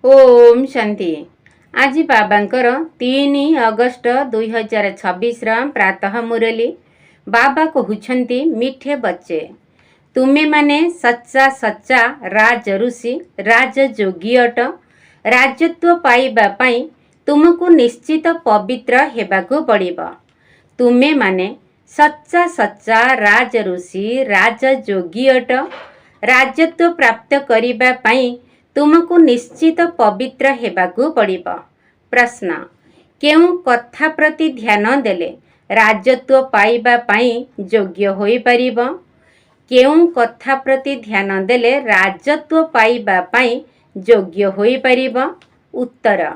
ओम शांति। आज बाबांकर 3 अगस्ट 2026 प्रातः मुरली। बाबा कहउछंती, मिठे बच्चे तुमे माने सच्चा सच्चा राज ऋषि राजयोगी अट। राजत्व पाइबा पाई तुमको निश्चित पवित्र हेबाकू पड़िबो। तुमे माने सच्चा सच्चा राज ऋषि राजयोगी अट। राजत्व प्राप्त करिबा पाई तुमको निश्चित पवित्र हेबाकू पड़िबो। प्रश्न, केउ कथा प्रति ध्यान देले राजत्व पाइबा पाई योग्य होई परिबो? केउ कथा प्रति ध्यान देले राजत्व पाइबा पाई योग्य होई परिबो? उत्तर,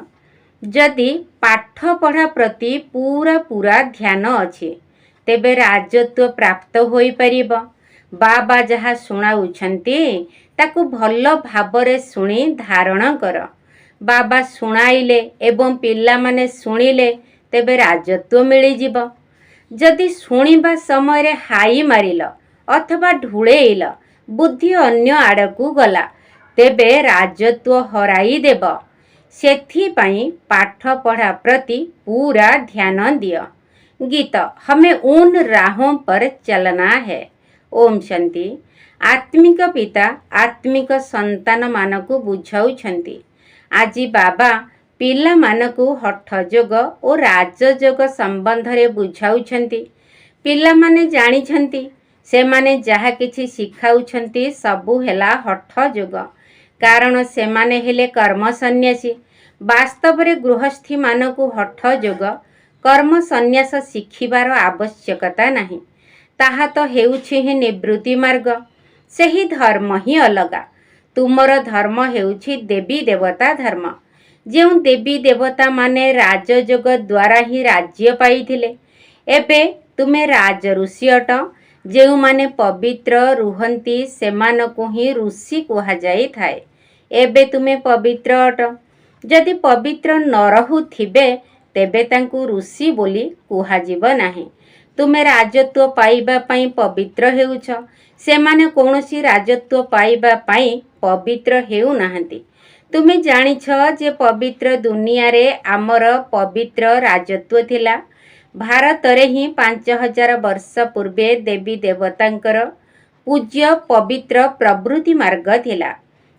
जदि पाठ पढ़ा प्रति पूरा पूरा ध्यान अछि तेबे राजत्व प्राप्त होई परिबो। बाबा जहा शुणाउछंती ताकू भल भावरे शुणी धारण कर। बाबा शुणाइले एवं पिला माने शुणिले तेबे राजत्व मिली जिवो। जदि शुणिबा समय रे हाई मारिल अथवा ढुळेइल बुद्धि अन्य आड़कू गला तेबे राजत्व हराई देव। सेथि पाई पाठ पढ़ा प्रति पूरा ध्यान दियो। गीत, हमें उन राहों पर चलना है। ओम शांति। आत्मिक पिता आत्मिक संतान मानकू बुझाउछंती। आजी बाबा पिला मानकू हठ जोग और राजयोग संबंध रे बुझाउछंती। पिला माने जानिछंती से माने जहा किछि शिखाउछंती सबु हेला हठ जोग, कारण से माने हेले कर्म सन्यासी। वास्तव रे गृहस्थी मानकू हठ जोग कर्म सन्यास शिखिबार आवश्यकता नहीं। ताहा तो हेउछि ही निवृत्ति मार्ग। सेही धर्म ही अलगा। तुमर धर्म हेउछि देवी देवता धर्म। जो देवी देवता माने राजयोग द्वारा ही राज्य पाइथिले, एबे तुमे राज ऋषि अट। जो माने पवित्र रुहंती सेमानकु ही ऋषि कुहा जाई थाए। एबे तुमे पवित्र अट। जदि पवित्र न रहुथिबे तेबे तांकु ऋषि बोली कुहा जीव नाही। तुमे राजत्व पाइबा पाई पवित्र हेउछ, सेमाने कौनसी राजत्व पाइबा पाई पवित्र हेउ नाहंती। तुमे जानिछ जे पवित्र दुनिया रे आमर पवित्र राजत्व थिला। भारत रे ही 5000 वर्ष पूर्वे देवी देवतांकर पूज्य पवित्र प्रवृत्ति मार्ग थिला।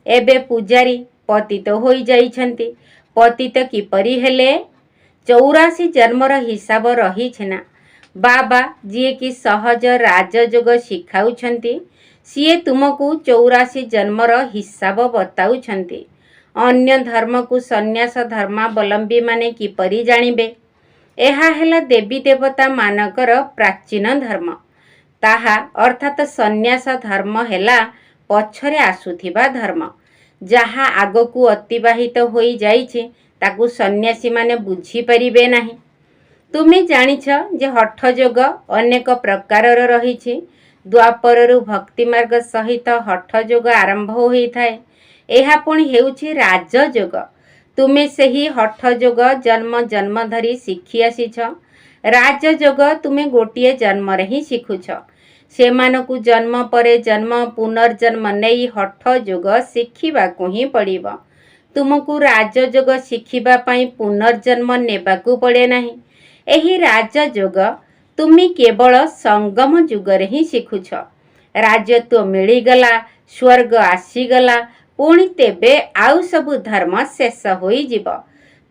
एबे पूजारी पतित होई जाइछंती। पतित किपरि हेले? 84 जन्मर हिसाब रही छेना। बाबा जी की सहज राजयोग शिखाउछंती, सीए तुमको 84 जन्मर हिसाब बताउछंती। अन्य धर्म को सन्यास धर्मावलंबी माने किपरि जानिबे? एहा हेला देवी देवता मानकर प्राचीन धर्म। ताहा अर्थात सन्यास धर्म हेला पछरे आसुथिबा धर्म। जहा आगकू अतिबाहित होई जाइछे ताकू सन्यासी माने बुझी परिबे नाही। तुमे जानिछ जे हठ जोग अनेक प्रकारर रहिछि। द्वापररु भक्ति मार्ग सहित हठ जोग आरंभ होई थाए। एहा पुणी हेउछि राजयोग। तुमे सेही हठ जोग जन्म जन्म धरी शिखी आसीछ। राजयोग तुमे गोटिए जन्म रे ही शिखुछ। सेमानकु जन्म परे जन्म पुनर्जन्म नेई हठ जोग शिखिबाकु ही पड़िबो। तुमको राजयोग शिखिबा पाई पुनर्जन्म नेबाकू पड़े नाही। एही राजयोग तुमी केवल संगम जुगरे ही शिखुछ। राजत्व मिलीगला, स्वर्ग आसीगला, पुणी तेबे आउ सबु धर्म शेष होई जिवो।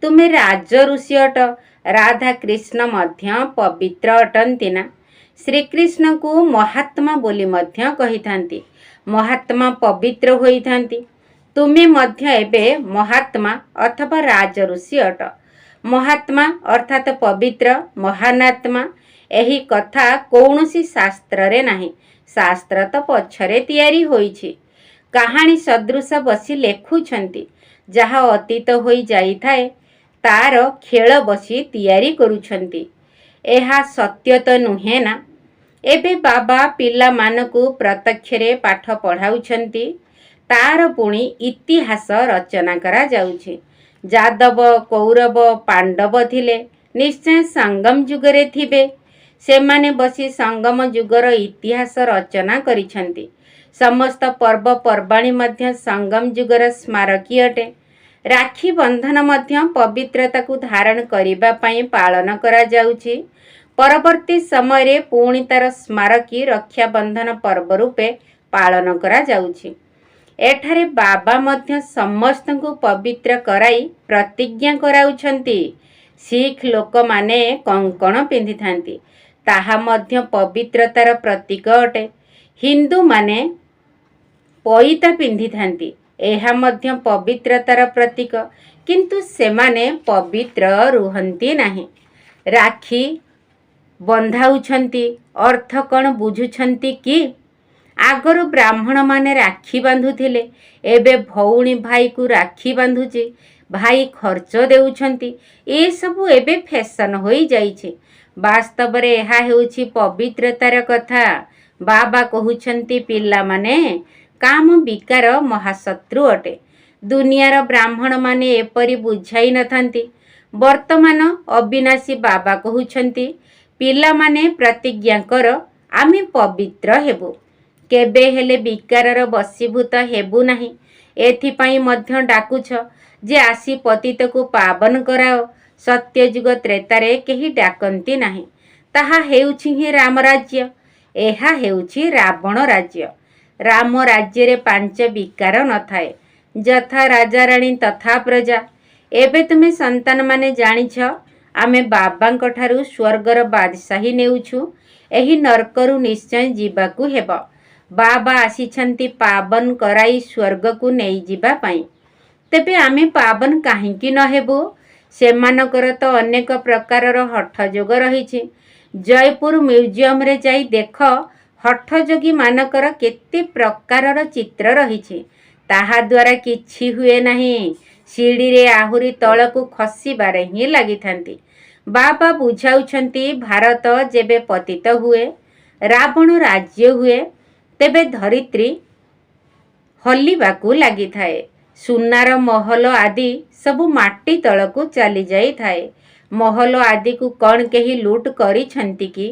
तुमे राज ऋषि अट। राधा कृष्ण मध्य पवित्र अटंती ना। श्री कृष्ण को महात्मा बोली मध्य कहिथांती। महात्मा पवित्र होई थांती। तुमे मध्य एबे महात्मा अथवा राज ऋषि अट। महात्मा अर्थात पवित्र महानात्मा। एही कथा कौनसी शास्त्र रे नाही। शास्त्र तो पछरे तियारी होईछि। कहानी सदृश बसी लेखुछंती। जहा अतीत होई जाई थाए तार खेल बसी तियारी करूछंती। एहा सत्य तो नुहे ना। एबे बाबा पिला मानकू प्रत्यक्षरे पाठ पढ़ाउछंती। तार पुणी इतिहास रचना करा जाउछि। जादव कौरव पांडव थिले, निश्चय संगम जुगरे थिबे। सेमाने बसी संगम जुगर इतिहास रचना करिछंती। समस्त पर्व पर्वाणी मध्य संगम जुगर स्मारकी अटे। ରାକ୍ଷୀ ବନ୍ଧନ ମଧ୍ୟ ପବିତ୍ରତାକୁ ଧାରଣ କରିବା ପାଇଁ ପାଳନ କରାଯାଉଛି। ପରବର୍ତ୍ତୀ ସମୟରେ ପୁଣି ତାର ସ୍ମାରକୀ ରକ୍ଷାବନ୍ଧନ ପର୍ବ ରୂପେ ପାଳନ କରାଯାଉଛି। ଏଠାରେ ବାବା ମଧ୍ୟ ସମସ୍ତଙ୍କୁ ପବିତ୍ର କରାଇ ପ୍ରତିଜ୍ଞା କରାଉଛନ୍ତି। ଶିଖ ଲୋକମାନେ କଙ୍କଣ ପିନ୍ଧିଥାନ୍ତି, ତାହା ମଧ୍ୟ ପବିତ୍ରତାର ପ୍ରତୀକ ଅଟେ। ହିନ୍ଦୁମାନେ ପଇତା ପିନ୍ଧିଥାନ୍ତି, ଏହା ମଧ୍ୟ ପବିତ୍ରତାର ପ୍ରତୀକ, କିନ୍ତୁ ସେମାନେ ପବିତ୍ର ରୁହନ୍ତି ନାହିଁ। ରାକ୍ଷୀ ବନ୍ଧାଉଛନ୍ତି ଅର୍ଥ କ'ଣ ବୁଝୁଛନ୍ତି କି? ଆଗରୁ ବ୍ରାହ୍ମଣମାନେ ରାକ୍ଷୀ ବାନ୍ଧୁଥିଲେ, ଏବେ ଭଉଣୀ ଭାଇକୁ ରାକ୍ଷୀ ବାନ୍ଧୁଛି, ଭାଇ ଖର୍ଚ୍ଚ ଦେଉଛନ୍ତି। ଏସବୁ ଏବେ ଫ୍ୟାସନ୍ ହୋଇଯାଇଛି। ବାସ୍ତବରେ ଏହା ହେଉଛି ପବିତ୍ରତାର କଥା। ବାବା କହୁଛନ୍ତି ପିଲାମାନେ, କାମ ବିକାର ମହାଶତ୍ରୁ ଅଟେ। ଦୁନିଆର ବ୍ରାହ୍ମଣମାନେ ଏପରି ବୁଝାଇ ନଥାନ୍ତି। ବର୍ତ୍ତମାନ ଅବିନାଶୀ ବାବା କହୁଛନ୍ତି, ପିଲାମାନେ ପ୍ରତିଜ୍ଞା କର, ଆମେ ପବିତ୍ର ହେବୁ, କେବେ ହେଲେ ବିକାରର ବଶୀଭୂତ ହେବୁ ନାହିଁ। ଏଥିପାଇଁ ମଧ୍ୟ ଡାକୁଛ ଯେ ଆସି ପତିତକୁ ପାବନ କରାଅ। ସତ୍ୟଯୁଗ ତ୍ରେତାରେ କେହି ଡାକନ୍ତି ନାହିଁ। ତାହା ହେଉଛି ହିଁ ରାମ ରାଜ୍ୟ, ଏହା ହେଉଛି ରାବଣ ରାଜ୍ୟ। ରାମ ରାଜ୍ୟରେ 5 ବିକାର ନଥାଏ, ଯଥା ରାଜାରାଣୀ ତଥା ପ୍ରଜା। ଏବେ ତୁମେ ସନ୍ତାନମାନେ ଜାଣିଛ, ଆମେ ବାବାଙ୍କ ଠାରୁ ସ୍ୱର୍ଗର ବାଦଶାହୀ ନେଉଛୁ। ଏହି ନର୍କରୁ ନିଶ୍ଚୟ ଯିବାକୁ ହେବ। ବାବା ଆସିଛନ୍ତି ପାବନ କରାଇ ସ୍ୱର୍ଗକୁ ନେଇଯିବା ପାଇଁ। ତେବେ ଆମେ ପାବନ କାହିଁକି ନ ହେବୁ? ସେମାନଙ୍କର ତ ଅନେକ ପ୍ରକାରର ହଠଯୋଗ ରହିଛି। ଜୟପୁର ମ୍ୟୁଜିୟମରେ ଯାଇ ଦେଖ, ହଠଯୋଗୀମାନଙ୍କର କେତେ ପ୍ରକାରର ଚିତ୍ର ରହିଛି। ତାହା ଦ୍ୱାରା କିଛି ହୁଏ ନାହିଁ, ସିଡ଼ିରେ ଆହୁରି ତଳକୁ ଖସିବାରେ ହିଁ ଲାଗିଥାନ୍ତି। ବାବା ବୁଝାଉଛନ୍ତି, ଭାରତ ଯେବେ ପତିତ ହୁଏ, ରାବଣ ରାଜ୍ୟ ହୁଏ, ତେବେ ଧରିତ୍ରୀ ହଲିବାକୁ ଲାଗିଥାଏ। ସୁନାର ମହଲ ଆଦି ସବୁ ମାଟି ତଳକୁ ଚାଲି ଯାଇଥାଏ। ମହଲ ଆଦିକୁ କ'ଣ କେହି ଲୁଟ୍ କରିଛନ୍ତି କି?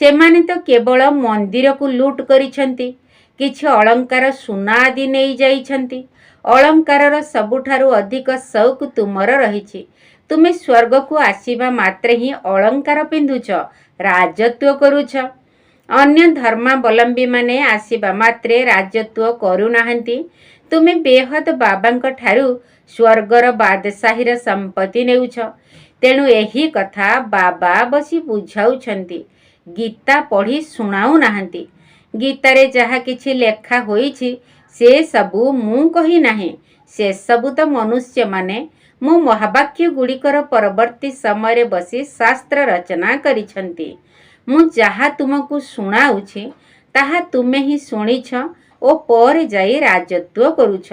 ସେମାନେ ତ କେବଳ ମନ୍ଦିରକୁ ଲୁଟ୍ କରିଛନ୍ତି। କିଛି ଅଳଙ୍କାର ସୁନା ଆଦି ନେଇ ଯାଇଛନ୍ତି। ଅଳଙ୍କାରର ସବୁଠାରୁ ଅଧିକ ସଉକ ତୁମର ରହିଛି। ତୁମେ ସ୍ୱର୍ଗକୁ ଆସିବା ମାତ୍ରେ ହିଁ ଅଳଙ୍କାର ପିନ୍ଧୁଛ, ରାଜତ୍ୱ କରୁଛ। ଅନ୍ୟ ଧର୍ମାବଲମ୍ବୀମାନେ ଆସିବା ମାତ୍ରେ ରାଜତ୍ୱ କରୁନାହାନ୍ତି। ତୁମେ ବେହଦ ବାବାଙ୍କ ଠାରୁ ସ୍ୱର୍ଗର ବାଦଶାହୀର ସମ୍ପତ୍ତି ନେଉଛ। ତେଣୁ ଏହି କଥା ବାବା ବସି ବୁଝାଉଛନ୍ତି, ଗୀତା ପଢ଼ି ଶୁଣାଉନାହାନ୍ତି। ଗୀତାରେ ଯାହା କିଛି ଲେଖା ହୋଇଛି ସେ ସବୁ ମୁଁ କହି ନାହିଁ, ସେସବୁ ତ ମନୁଷ୍ୟମାନେ ମୋ ମହାବାକ୍ୟ ଗୁଡ଼ିକର ପରବର୍ତ୍ତୀ ସମୟରେ ବସି ଶାସ୍ତ୍ର ରଚନା କରିଛନ୍ତି। ମୁଁ ଯାହା ତୁମକୁ ଶୁଣାଉଛି ତାହା ତୁମେ ହିଁ ଶୁଣିଛ ଓ ପରେ ଯାଇ ରାଜତ୍ୱ କରୁଛ।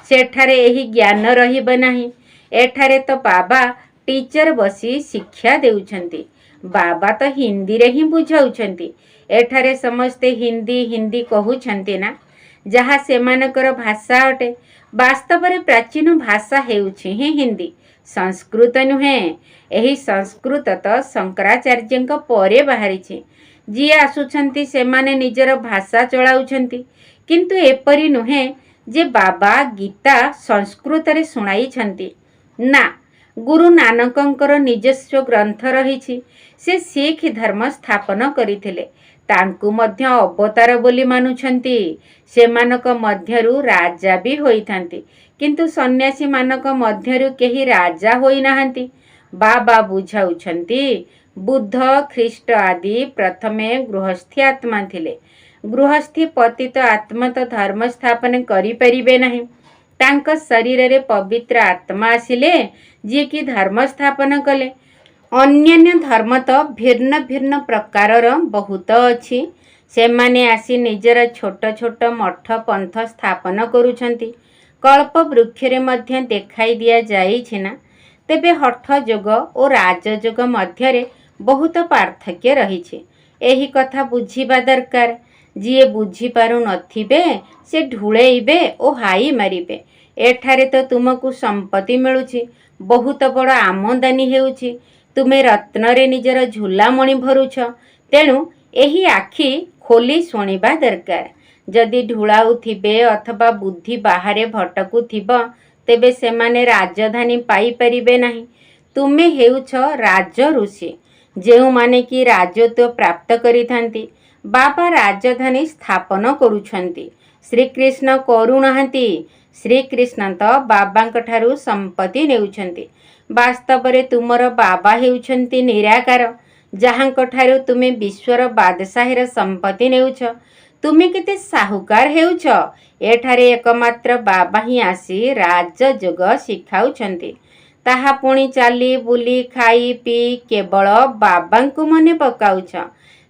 ସେଠାରେ ଏହି ଜ୍ଞାନ ରହିବ ନାହିଁ। ଏଠାରେ ତ ବାବା ଟିଚର ବସି ଶିକ୍ଷା ଦେଉଛନ୍ତି। ବାବା ତ ହିନ୍ଦୀରେ ହିଁ ବୁଝାଉଛନ୍ତି। ଏଠାରେ ସମସ୍ତେ ହିନ୍ଦୀ ହିନ୍ଦୀ କହୁଛନ୍ତି ନା, ଯାହା ସେମାନଙ୍କର ଭାଷା ଅଟେ। ବାସ୍ତବରେ ପ୍ରାଚୀନ ଭାଷା ହେଉଛି ହିଁ ହିନ୍ଦୀ, ସଂସ୍କୃତ ନୁହେଁ। ଏହି ସଂସ୍କୃତ ତ ଶଙ୍କରାଚାର୍ଯ୍ୟଙ୍କ ପରେ ବାହାରିଛି। ଯିଏ ଆସୁଛନ୍ତି ସେମାନେ ନିଜର ଭାଷା ଚଳାଉଛନ୍ତି। କିନ୍ତୁ ଏପରି ନୁହେଁ ଯେ ବାବା ଗୀତା ସଂସ୍କୃତରେ ଶୁଣାଇଛନ୍ତି। ନା, ଗୁରୁ ନାନକଙ୍କର ନିଜସ୍ୱ ଗ୍ରନ୍ଥ ରହିଛି। ସେ ଶିଖ ଧର୍ମ ସ୍ଥାପନ କରିଥିଲେ। ତାଙ୍କୁ ମଧ୍ୟ ଅବତାର ବୋଲି ମାନୁଛନ୍ତି। ସେମାନଙ୍କ ମଧ୍ୟରୁ ରାଜା ବି ହୋଇଥାନ୍ତି, କିନ୍ତୁ ସନ୍ନ୍ୟାସୀମାନଙ୍କ ମଧ୍ୟରୁ କେହି ରାଜା ହୋଇନାହାନ୍ତି। ବାବା ବୁଝାଉଛନ୍ତି, ବୁଦ୍ଧ ଖ୍ରୀଷ୍ଟ ଆଦି ପ୍ରଥମେ ଗୃହସ୍ଥୀ ଆତ୍ମା ଥିଲେ। ଗୃହସ୍ଥୀ ପତିତ ଆତ୍ମା ତ ଧର୍ମ ସ୍ଥାପନ କରିପାରିବେ ନାହିଁ। ତାଙ୍କ ଶରୀରରେ ପବିତ୍ର ଆତ୍ମା ଆସିଲେ, ଯିଏକି ଧର୍ମ ସ୍ଥାପନ କଲେ। ଅନ୍ୟାନ୍ୟ ଧର୍ମ ତ ଭିନ୍ନ ଭିନ୍ନ ପ୍ରକାରର ବହୁତ ଅଛି। ସେମାନେ ଆସି ନିଜର ଛୋଟ ଛୋଟ ମଠ ପନ୍ଥ ସ୍ଥାପନ କରୁଛନ୍ତି। କଳ୍ପ ବୃକ୍ଷରେ ମଧ୍ୟ ଦେଖାଇ ଦିଆଯାଇଛି ନା। ତେବେ ହଠ ଯୋଗ ଓ ରାଜଯୋଗ ମଧ୍ୟରେ ବହୁତ ପାର୍ଥକ୍ୟ ରହିଛି। ଏହି କଥା ବୁଝିବା ଦରକାର। ଯିଏ ବୁଝିପାରୁ ନଥିବେ ସେ ଢୁଳେଇବେ ଓ ହାଇ ମାରିବେ। ଏଠାରେ ତ ତୁମକୁ ସମ୍ପତ୍ତି ମିଳୁଛି, ବହୁତ ବଡ଼ ଆମଦାନୀ ହେଉଛି। ତୁମେ ରତ୍ନରେ ନିଜର ଝୁଲାମଣି ଭରୁଛ। ତେଣୁ ଏହି ଆଖି ଖୋଲି ଶୁଣିବା ଦରକାର। ଯଦି ଢୁଳାଉଥିବେ ଅଥବା ବୁଦ୍ଧି ବାହାରେ ଭଟକୁଥିବ, ତେବେ ସେମାନେ ରାଜଧାନୀ ପାଇପାରିବେ ନାହିଁ। ତୁମେ ହେଉଛ ରାଜଋଷି, ଯେଉଁମାନେ କି ରାଜତ୍ୱ ପ୍ରାପ୍ତ କରିଥାନ୍ତି। ବାବା ରାଜଧାନୀ ସ୍ଥାପନ କରୁଛନ୍ତି, ଶ୍ରୀକୃଷ୍ଣ କରୁନାହାନ୍ତି। ଶ୍ରୀକୃଷ୍ଣ ତ ବାବାଙ୍କ ଠାରୁ ସମ୍ପତ୍ତି ନେଉଛନ୍ତି। ବାସ୍ତବରେ ତୁମର ବାବା ହେଉଛନ୍ତି ନିରାକାର, ଯାହାଙ୍କ ଠାରୁ ତୁମେ ବିଶ୍ୱର ବାଦଶାହୀର ସମ୍ପତ୍ତି ନେଉଛ। ତୁମେ କେତେ ସାହୁକାର ହେଉଛ। ଏଠାରେ ଏକମାତ୍ର ବାବା ହିଁ ଆସି ରାଜଯୋଗ ଶିଖାଉଛନ୍ତି। ତାହା ପୁଣି ଚାଲି ବୁଲି ଖାଇ ପିଇ କେବଳ ବାବାଙ୍କୁ ମନେ ପକାଉଛ।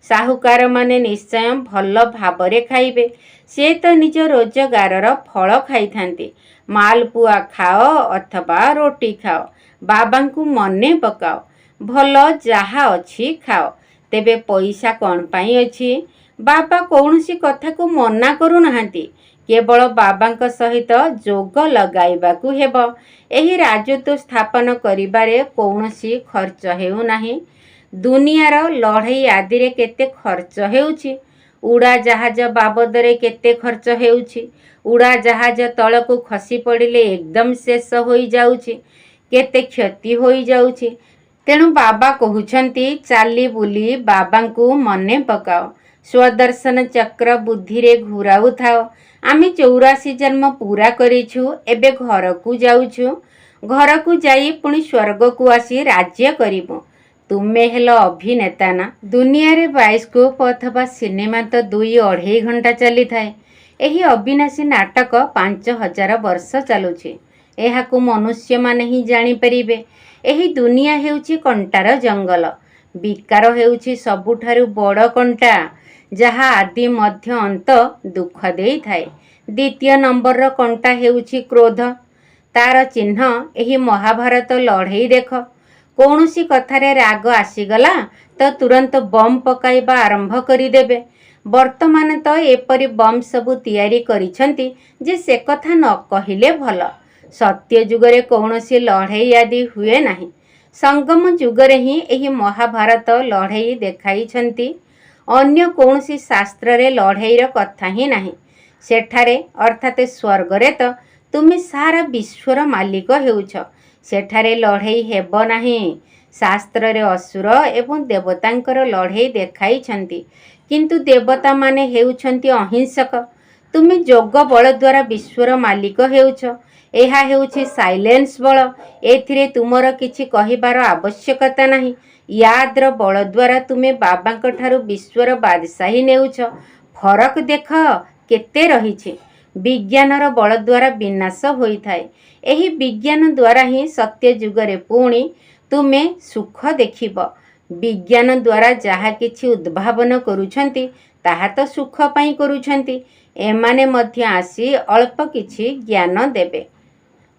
ସାହୁକାରମାନେ ନିଶ୍ଚୟ ଭଲ ଭାବରେ ଖାଇବେ। ସେ ତ ନିଜ ରୋଜଗାରର ଫଳ ଖାଇଥାନ୍ତି। ମାଲପୁଆ ଖାଅ ଅଥବା ରୋଟି ଖାଅ, ବାବାଙ୍କୁ ମନେ ପକାଅ। ଭଲ ଯାହା ଅଛି ଖାଅ। ତେବେ ପଇସା କ'ଣ ପାଇଁ ଅଛି? ବାବା କୌଣସି କଥାକୁ ମନା କରୁନାହାନ୍ତି। କେବଳ ବାବାଙ୍କ ସହିତ ଯୋଗ ଲଗାଇବାକୁ ହେବ। ଏହି ରାଜତ୍ୱ ସ୍ଥାପନ କରିବାରେ କୌଣସି ଖର୍ଚ୍ଚ ହେଉନାହିଁ। ଦୁନିଆର ଲଢ଼େଇ ଆଦିରେ କେତେ ଖର୍ଚ୍ଚ ହେଉଛି। ଉଡ଼ାଜାହାଜ ବାବଦରେ କେତେ ଖର୍ଚ୍ଚ ହେଉଛି। ଉଡ଼ାଜାହାଜ ତଳକୁ ଖସି ପଡ଼ିଲେ ଏକଦମ୍ ଶେଷ ହୋଇଯାଉଛି, କେତେ କ୍ଷତି ହୋଇଯାଉଛି। ତେଣୁ ବାବା କହୁଛନ୍ତି, ଚାଲି ବୁଲି ବାବାଙ୍କୁ ମନେ ପକାଅ। ସ୍ୱଦର୍ଶନ ଚକ୍ର ବୁଦ୍ଧିରେ ଘୁରାଉଥାଅ। ଆମେ 84 ଜନ୍ମ ପୂରା କରିଛୁ, ଏବେ ଘରକୁ ଯାଉଛୁ। ଘରକୁ ଯାଇ ପୁଣି ସ୍ୱର୍ଗକୁ ଆସି ରାଜ୍ୟ କରିବୁ। ତୁମେ ହେଲ ଅଭିନେତା ନା? ଦୁନିଆରେ ବାଇସ୍କୋପ ଅଥବା ସିନେମା ତ 2-2.5 ଘଣ୍ଟା ଚାଲିଥାଏ। ଏହି ଅବିନାଶୀ ନାଟକ 5000 ବର୍ଷ ଚାଲୁଛି। ଏହାକୁ ମନୁଷ୍ୟମାନେ ହିଁ ଜାଣିପାରିବେ। ଏହି ଦୁନିଆ ହେଉଛି କଣ୍ଟାର ଜଙ୍ଗଲ। ବିକାର ହେଉଛି ସବୁଠାରୁ ବଡ଼ କଣ୍ଟା, ଯାହା ଆଦି ମଧ୍ୟ ଅନ୍ତ ଦୁଃଖ ଦେଇଥାଏ। ଦ୍ୱିତୀୟ ନମ୍ବରର କଣ୍ଟା ହେଉଛି କ୍ରୋଧ। ତାର ଚିହ୍ନ ଏହି ମହାଭାରତ ଲଢ଼େଇ ଦେଖ। କୌଣସି କଥାରେ ରାଗ ଆସିଗଲା ତ ତୁରନ୍ତ ବମ୍ ପକାଇବା ଆରମ୍ଭ କରିଦେବେ। ବର୍ତ୍ତମାନ ତ ଏପରି ବମ୍ ସବୁ ତିଆରି କରିଛନ୍ତି ଯେ ସେ କଥା ନ କହିଲେ ଭଲ। ସତ୍ୟ ଯୁଗରେ କୌଣସି ଲଢ଼େଇ ଆଦି ହୁଏ ନାହିଁ। ସଙ୍ଗମ ଯୁଗରେ ହିଁ ଏହି ମହାଭାରତ ଲଢ଼େଇ ଦେଖାଇଛନ୍ତି। ଅନ୍ୟ କୌଣସି ଶାସ୍ତ୍ରରେ ଲଢ଼େଇର କଥା ହିଁ ନାହିଁ। ସେଠାରେ ଅର୍ଥାତ୍ ସ୍ୱର୍ଗରେ ତ ତୁମେ ସାରା ବିଶ୍ୱର ମାଲିକ ହେଉଛ। ସେଠାରେ ଲଢ଼େଇ ହେବ ନାହିଁ। ଶାସ୍ତ୍ରରେ ଅସୁର ଏବଂ ଦେବତାଙ୍କର ଲଢ଼େଇ ଦେଖାଇଛନ୍ତି, କିନ୍ତୁ ଦେବତାମାନେ ହେଉଛନ୍ତି ଅହିଂସକ। ତୁମେ ଯୋଗ ବଳ ଦ୍ୱାରା ବିଶ୍ୱର ମାଲିକ ହେଉଛ। ଏହା ହେଉଛି ସାଇଲେନ୍ସ ବଳ। ଏଥିରେ ତୁମର କିଛି କହିବାର ଆବଶ୍ୟକତା ନାହିଁ। ୟାଦ୍ର ବଳ ଦ୍ୱାରା ତୁମେ ବାବାଙ୍କ ଠାରୁ ବିଶ୍ୱର ବାଦଶାହୀ ନେଉଛ। ଫରକ ଦେଖ କେତେ ରହିଛି। ବିଜ୍ଞାନର ବଳ ଦ୍ୱାରା ବିନାଶ ହୋଇଥାଏ। ଏହି ବିଜ୍ଞାନ ଦ୍ୱାରା ହିଁ ସତ୍ୟ ଯୁଗରେ ପୁଣି ତୁମେ ସୁଖ ଦେଖିବ। ବିଜ୍ଞାନ ଦ୍ୱାରା ଯାହା କିଛି ଉଦ୍ଭାବନ କରୁଛନ୍ତି ତାହା ତ ସୁଖ ପାଇଁ କରୁଛନ୍ତି। ଏମାନେ ମଧ୍ୟ ଆସି ଅଳ୍ପ କିଛି ଜ୍ଞାନ ଦେବେ।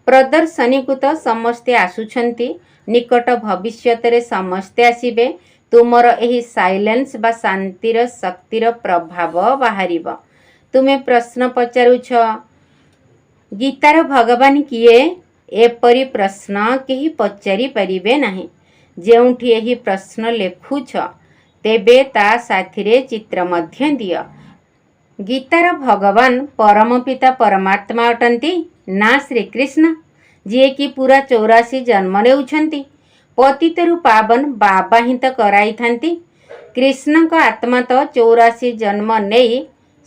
ପ୍ରଦର୍ଶନୀକୁ ତ ସମସ୍ତେ ଆସୁଛନ୍ତି, ନିକଟ ଭବିଷ୍ୟତରେ ସମସ୍ତେ ଆସିବେ। ତୁମର ଏହି ସାଇଲେନ୍ସ ବା ଶାନ୍ତିର ଶକ୍ତିର ପ୍ରଭାବ ବାହାରିବ। ତୁମେ ପ୍ରଶ୍ନ ପଚାରୁଛ, ଗୀତାର ଭଗବାନ କିଏ? ଏପରି ପ୍ରଶ୍ନ କେହି ପଚାରି ପାରିବେ ନାହିଁ। ଯେଉଁଠି ଏହି ପ୍ରଶ୍ନ ଲେଖୁଛ, ତେବେ ତା ସାଥିରେ ଚିତ୍ର ମଧ୍ୟ ଦିଅ। ଗୀତାର ଭଗବାନ ପରମ ପିତା ପରମାତ୍ମା ଅଟନ୍ତି ନା ଶ୍ରୀକୃଷ୍ଣ, ଯିଏକି ପୁରା 84 ଜନ୍ମ ନେଉଛନ୍ତି? ପତିତରୁ ପାବନ ବାବା ହିଁ ତ କରାଇଥାନ୍ତି। କୃଷ୍ଣଙ୍କ ଆତ୍ମା ତ 84 ଜନ୍ମ ନେଇ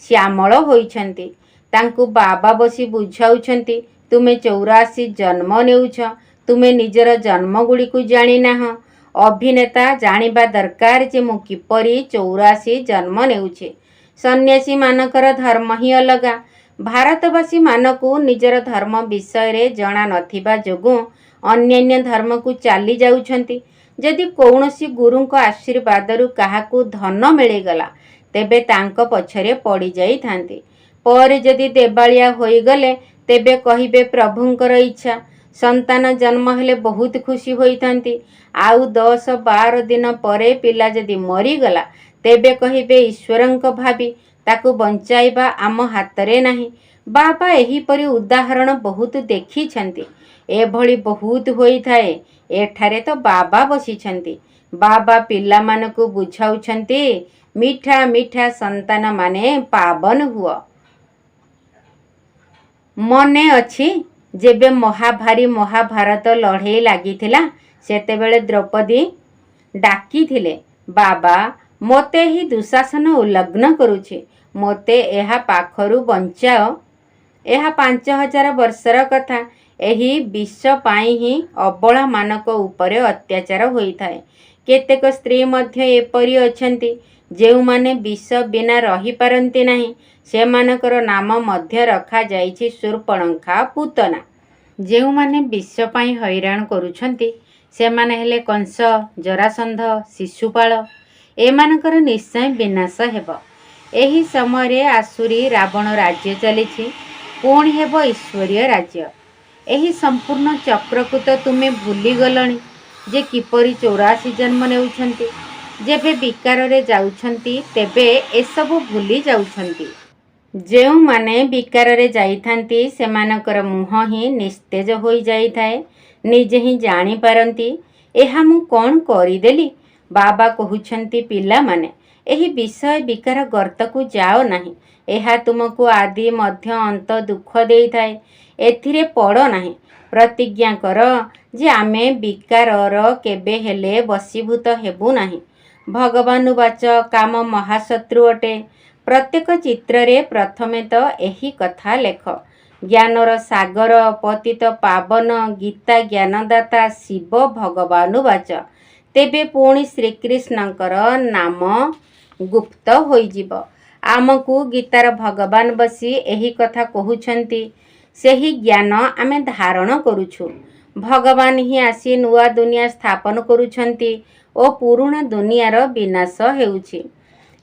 ଶ୍ୟାମଳ ହୋଇଛନ୍ତି। ତାଙ୍କୁ ବାବା ବସି ବୁଝାଉଛନ୍ତି, ତୁମେ 84 ଜନ୍ମ ନେଉଛ, ତୁମେ ନିଜର ଜନ୍ମଗୁଡ଼ିକୁ ଜାଣିନାହଁ। ଅଭିନେତା ଜାଣିବା ଦରକାର ଯେ ମୁଁ କିପରି 84 ଜନ୍ମ ନେଉଛି। ସନ୍ନ୍ୟାସୀମାନଙ୍କର ଧର୍ମ ହିଁ ଅଲଗା। ଭାରତବାସୀମାନଙ୍କୁ ନିଜର ଧର୍ମ ବିଷୟରେ ଜଣା ନଥିବା ଯୋଗୁଁ ଅନ୍ୟାନ୍ୟ ଧର୍ମକୁ ଚାଲି ଯାଉଛନ୍ତି। ଯଦି କୌଣସି ଗୁରୁଙ୍କ ଆଶୀର୍ବାଦରୁ କାହାକୁ ଧନ ମିଳିଗଲା, ତେବେ ତାଙ୍କ ପଛରେ ପଡ଼ିଯାଇଥାନ୍ତି। ପରେ ଯଦି ଦେବାଳିଆ ହୋଇଗଲେ, ତେବେ କହିବେ ପ୍ରଭୁଙ୍କର ଇଚ୍ଛା। ସନ୍ତାନ ଜନ୍ମ ହେଲେ ବହୁତ ଖୁସି ହୋଇଥାନ୍ତି। ଆଉ 10-12 ଦିନ ପରେ ପିଲା ଯଦି ମରିଗଲା, ତେବେ କହିବେ ଈଶ୍ୱରଙ୍କ ଭାବି ତାକୁ ବଞ୍ଚାଇବା ଆମ ହାତରେ ନାହିଁ। ବାବା ଏହିପରି ଉଦାହରଣ ବହୁତ ଦେଖିଛନ୍ତି। ଏଭଳି ବହୁତ ହୋଇଥାଏ। ଏଠାରେ ତ ବାବା ବସିଛନ୍ତି। ବାବା ପିଲାମାନଙ୍କୁ ବୁଝାଉଛନ୍ତି, ମିଠା ମିଠା ସନ୍ତାନମାନେ ପାବନ ହୁଅ। ମନେ ଅଛି जेबे महाभारी महाभारत लड़े लगी सेतेबेले द्रौपदी डाकी थिले, बाबा मोते ही दुशासन उल्लग्न करुछि, मोते एहा पाखरु बंचाओ। एहा 5000 वर्षर कथा। एही विष पाई ही अबला मानक उपरे अत्याचार होइथाए। केतेक स्त्री मध्य एपरि अछंती जेउमाने विष बिना रही पारंती नाही। सेमानकर नाम मध्य रखा जाइछि शूर्पणखा पूतना। जेउमाने विष पाई हैरान करुछंती सेमाने हेले कंस, जरासंध, शिशुपाल। एमानकर निश्चय विनाश हेब। एही समय आसुरी रावण राज्य चलिछि, पुणी हेब ईश्वरीय राज्य। एही संपूर्ण चक्रकू तो तुमे भूली गलणी जे किपरि 84 जन्म नेउछंती। जेबे विकार रे जाउछंती तेबे एसबु भूली जाउछंती। जेउ माने विकार रे जाइथांती सेमानकर मुह ही निस्तेज होई जाइथाए। निजे ही जानी पारंती एहा मु कोन करिदेली। बाबा कहुछंती पिला माने एही विषय विकार गर्त को जाओ नाही। एहा तुमको आदि मध्य अंत दुख देइथाए। एथिरे पड़ नाही। प्रतिज्ञा कर जे आमे विकारर केबे हेले वशीभूत हेबु नाही। भगवान वाच काम महाशत्रु अटे। प्रत्येक चित्र रे प्रथमे तो एही कथा लेख। ज्ञानर सागर पतित पावन गीता ज्ञानदाता शिव भगवान वाच। तेबे पुणी श्रीकृष्णकर नाम गुप्त होइजिब। आमको गीतार भगवान बसी एही कथा कहुछंती। सेही ज्ञान आमे धारण करुछु। भगवान ही आसी नुआ दुनिया स्थापन करुछंती ओ पुरुणा दुनियार विनाश हेउछि।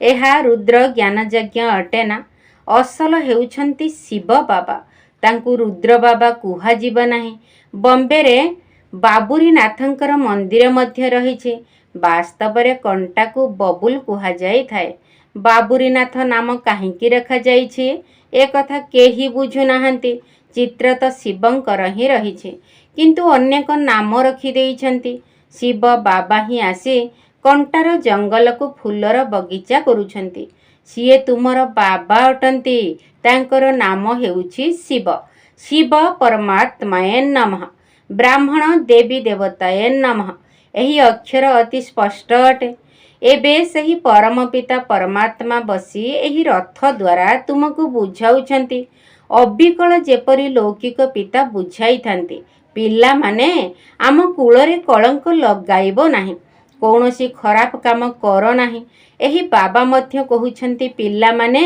एहा रुद्र ज्ञान यज्ञ अटे ना। असल हेउछंती शिव बाबा। तांकु रुद्र बाबा कुहा जीव नाही। बॉम्बे रे बाबुरी नाथंकर मंदिर मध्य रहिछि। वास्तवरे कंटा को बबुल कुहा जाई थाए। बाबुरीनाथ नाम काहींकी रखा जाइछि ए कथा केही बुझु नाहंती। चित्र तो शिवंकर ही रहिछि किंतु अनेक नाम रखी देइछंती। शिव बाबा ही आसी कंटार जंगल को फूलर बगीचा करुछंती। सिए तुमर बाबा अटंती। तांकर नाम हेउछि शिव। शिव परमात्माए नमः। ब्राह्मण देवी देवताए नमः। एही अक्षर अति स्पष्ट अटे। एबे सही परम पिता परमात्मा बसी एही रथ द्वारा तुमको बुझाउछंती। अबिकल जेपरि लौकिक पिता बुझाई थांती। पिला माने आम कूलरे कलंक लगाइबो नाही। कौनसी खराब काम कर नाही। एही बाबा मध्य कहुछंती पिला माने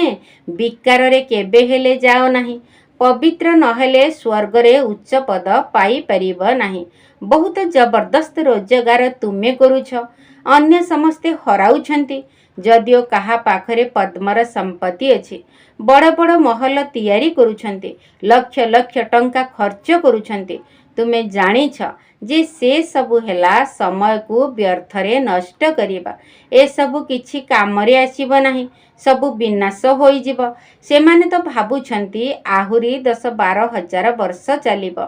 विकार रे केबे हेले जाओ नाही। पवित्र नहेले स्वर्ग रे उच्च पद पाई परिबो नाही। बहुत जबरदस्त रोजगार तुमे करुछ। अन्य समस्ते हराउछंती। जदियो कहा पाखरे पद्मर संपत्ति अछि। बड़ बड़ महल तैयारी करुछंती। लक्ष लक्ष टंका खर्च करुछंती। तुमे जानिछ जे से सबु हेला समय को व्यर्थ रे नष्ट करिबा। ए सबु किछि काम रे आसीबो नाही। सबु विनाश होई जिवो। सेमाने तो भाबुछंती आहुरी 10-12 हजार वर्ष चलिबो।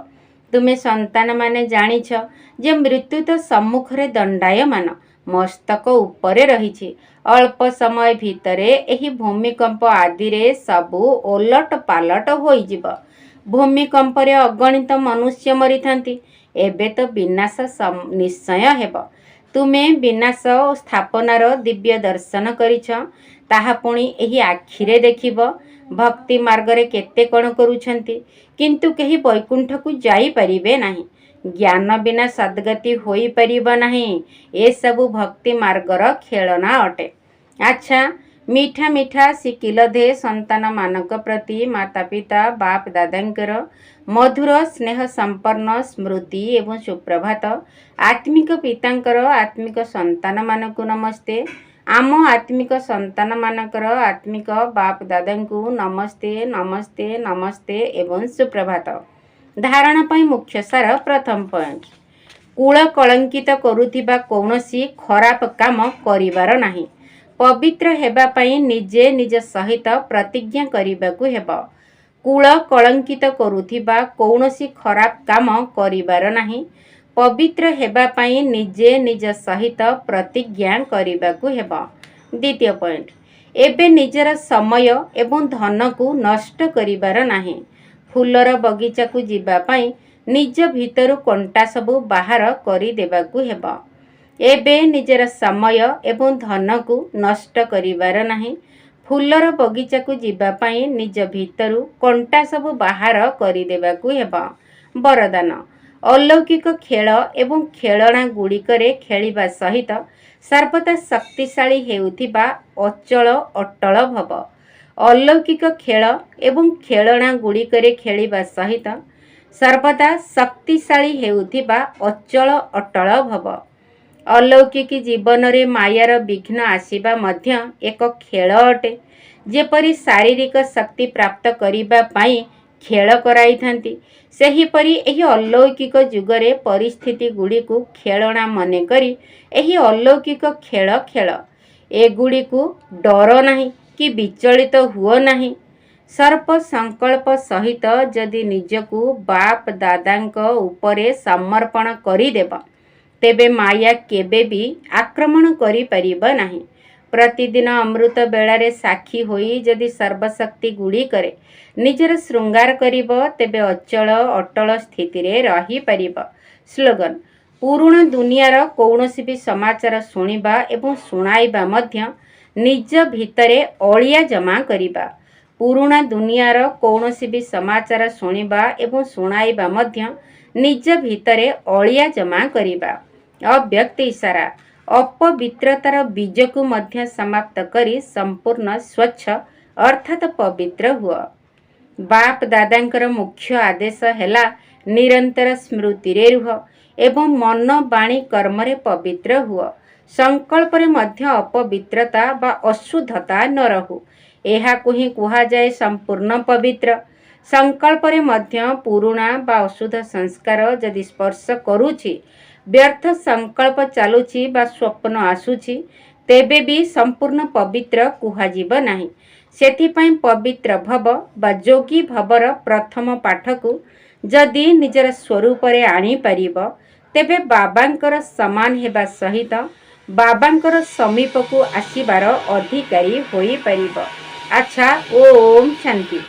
तुमे संतान माने जानिछ जे मृत्यु तो सम्मुखरे दंडायमान मस्तक उपरे रहिछि। अल्प समय भितरे एही भूमिकंप आदि रे सबु ओलट पालट होई जिवो। भूमिकंप रे अगणित मनुष्य मरिथांती। एबे तो विनाश निश्चय हेब। तुमे विनाश ओ स्थापनार दिव्य दर्शन करिछ। ताहा पुणी एही आखिरे देखिब। भक्ति मार्ग रे केते कोण करुछंती किंतु केही वैकुंठ को जाई परिबे नाही। ज्ञान बिना सद्गति होई परिबो नाही। ए सबु भक्ति मार्गर खेलना अटे। अच्छा मीठा मीठा सिकिल दे संतान मानक प्रति माता पिता बाप दादांकर मधुर स्नेह संपन्न स्मृति एवं सुप्रभात। आत्मिक पितांकर आत्मिक संतान मानकु नमस्ते। आम आत्मिक संतान मानकर आत्मिक बाप दादांकु नमस्ते नमस्ते नमस्ते एवं सुप्रभात। धारणा पाई मुख्य सार प्रथम पॉइंट। कूल कलंकित करुथिबा कौनसी खराब काम करिवार नाही। पवित्र हेबा पाई निजे निज सहित प्रतिज्ञा करिबाकु हेब। कूल कलंकित करुथिबा कौनसी खराब काम करिवार नाही। पवित्र हेबा पाई निजे निज सहित प्रतिज्ञा करिबाकु हेब। द्वितीय पॉइंट। एबे निजर समय एवं धन को नष्ट करिवार नाही। फूलर बगीचा को जीवा पाई निज भितरु कंटा सबु बाहर करी देबाकू हेबा। एबे निजर समय एवं धन को नष्ट करिवार नाही। फूलर बगीचा को जीवा पाई निज भितरु कंटा सबु बाहर करी देबाकू हेबा। वरदान अलौकिक खेल एवं खेलना गुड़िकरे खेलिबा सहित सर्वदा शक्तिशाली हेउथिबा अचल अटल भव। अलौकिक खेल एवं खेलना गुड़िकरे खेलिबा सहित सर्वदा शक्तिशाली हेउथिबा अचल अटल भव। अलौकिक जीवन रे मायार विघ्न आसीबा मध्य एक खेल अटे। जेपरी शारीरिक शक्ति प्राप्त करिबा पाई खेल कराई थांती, सेहीपरि एही अलौकिक जुगरे परिस्थिति गुड़ी को खेलना मने करी एही अलौकिक खेल खेल। एगुड़ी को डर नहीं कि विचलित हुओ नहीं। सर्प संकल्प सहित जदि निजको बाप दादांक उपरे समर्पण करी देबा तेबे माया केबे भी आक्रमण करी परिबा नहीं। प्रतिदिन अमृत बेलारे साक्षी होई जदि सर्वशक्ति गुड़ी करे निजर श्रृंगार करिब तेबे अचल अटल स्थिति रे रही परिब। स्लोगन पुराण दुनियार कौनसी भी समाचार सुनिबा एवं सुनाइबा मध्य निज भितरे अलिया जमा करिबा। पुराण दुनियार कौनसी भी समाचार सुनिबा एवं सुनाइबा मध्य निज भितरे अलिया जमा करिबा। अव्यक्त इशारा अपवित्रतार बीज को मध्य समाप्त करी संपूर्ण स्वच्छ अर्थात पवित्र हुआ। बाप दादांकर मुख्य आदेश हैला निरंतर स्मृति रे रुह एवं मन वाणी कर्म रे पवित्र हुआ। संकल्प रे मध्य अपवित्रता बा अशुद्धता न रहु, एहा को ही कुहा जाए संपूर्ण पवित्र। संकल्प रे मध्य पुरुणा बा अशुद्ध संस्कार जदि स्पर्श करूछि, व्यर्थ संकल्प चालुछि बा स्वप्न आसुछि, तेबे भी संपूर्ण पवित्र कुहाजिब नाही। सेथिपाई पवित्र भव बा जोगी भवर प्रथम पाठ को जदि निजर स्वरूप रे आनी परिब तेबे बाबांकर समान हेबा सहित बाबांकर समीप को आसीबार अधिकारी होई परिब। अच्छा, ओम शांति।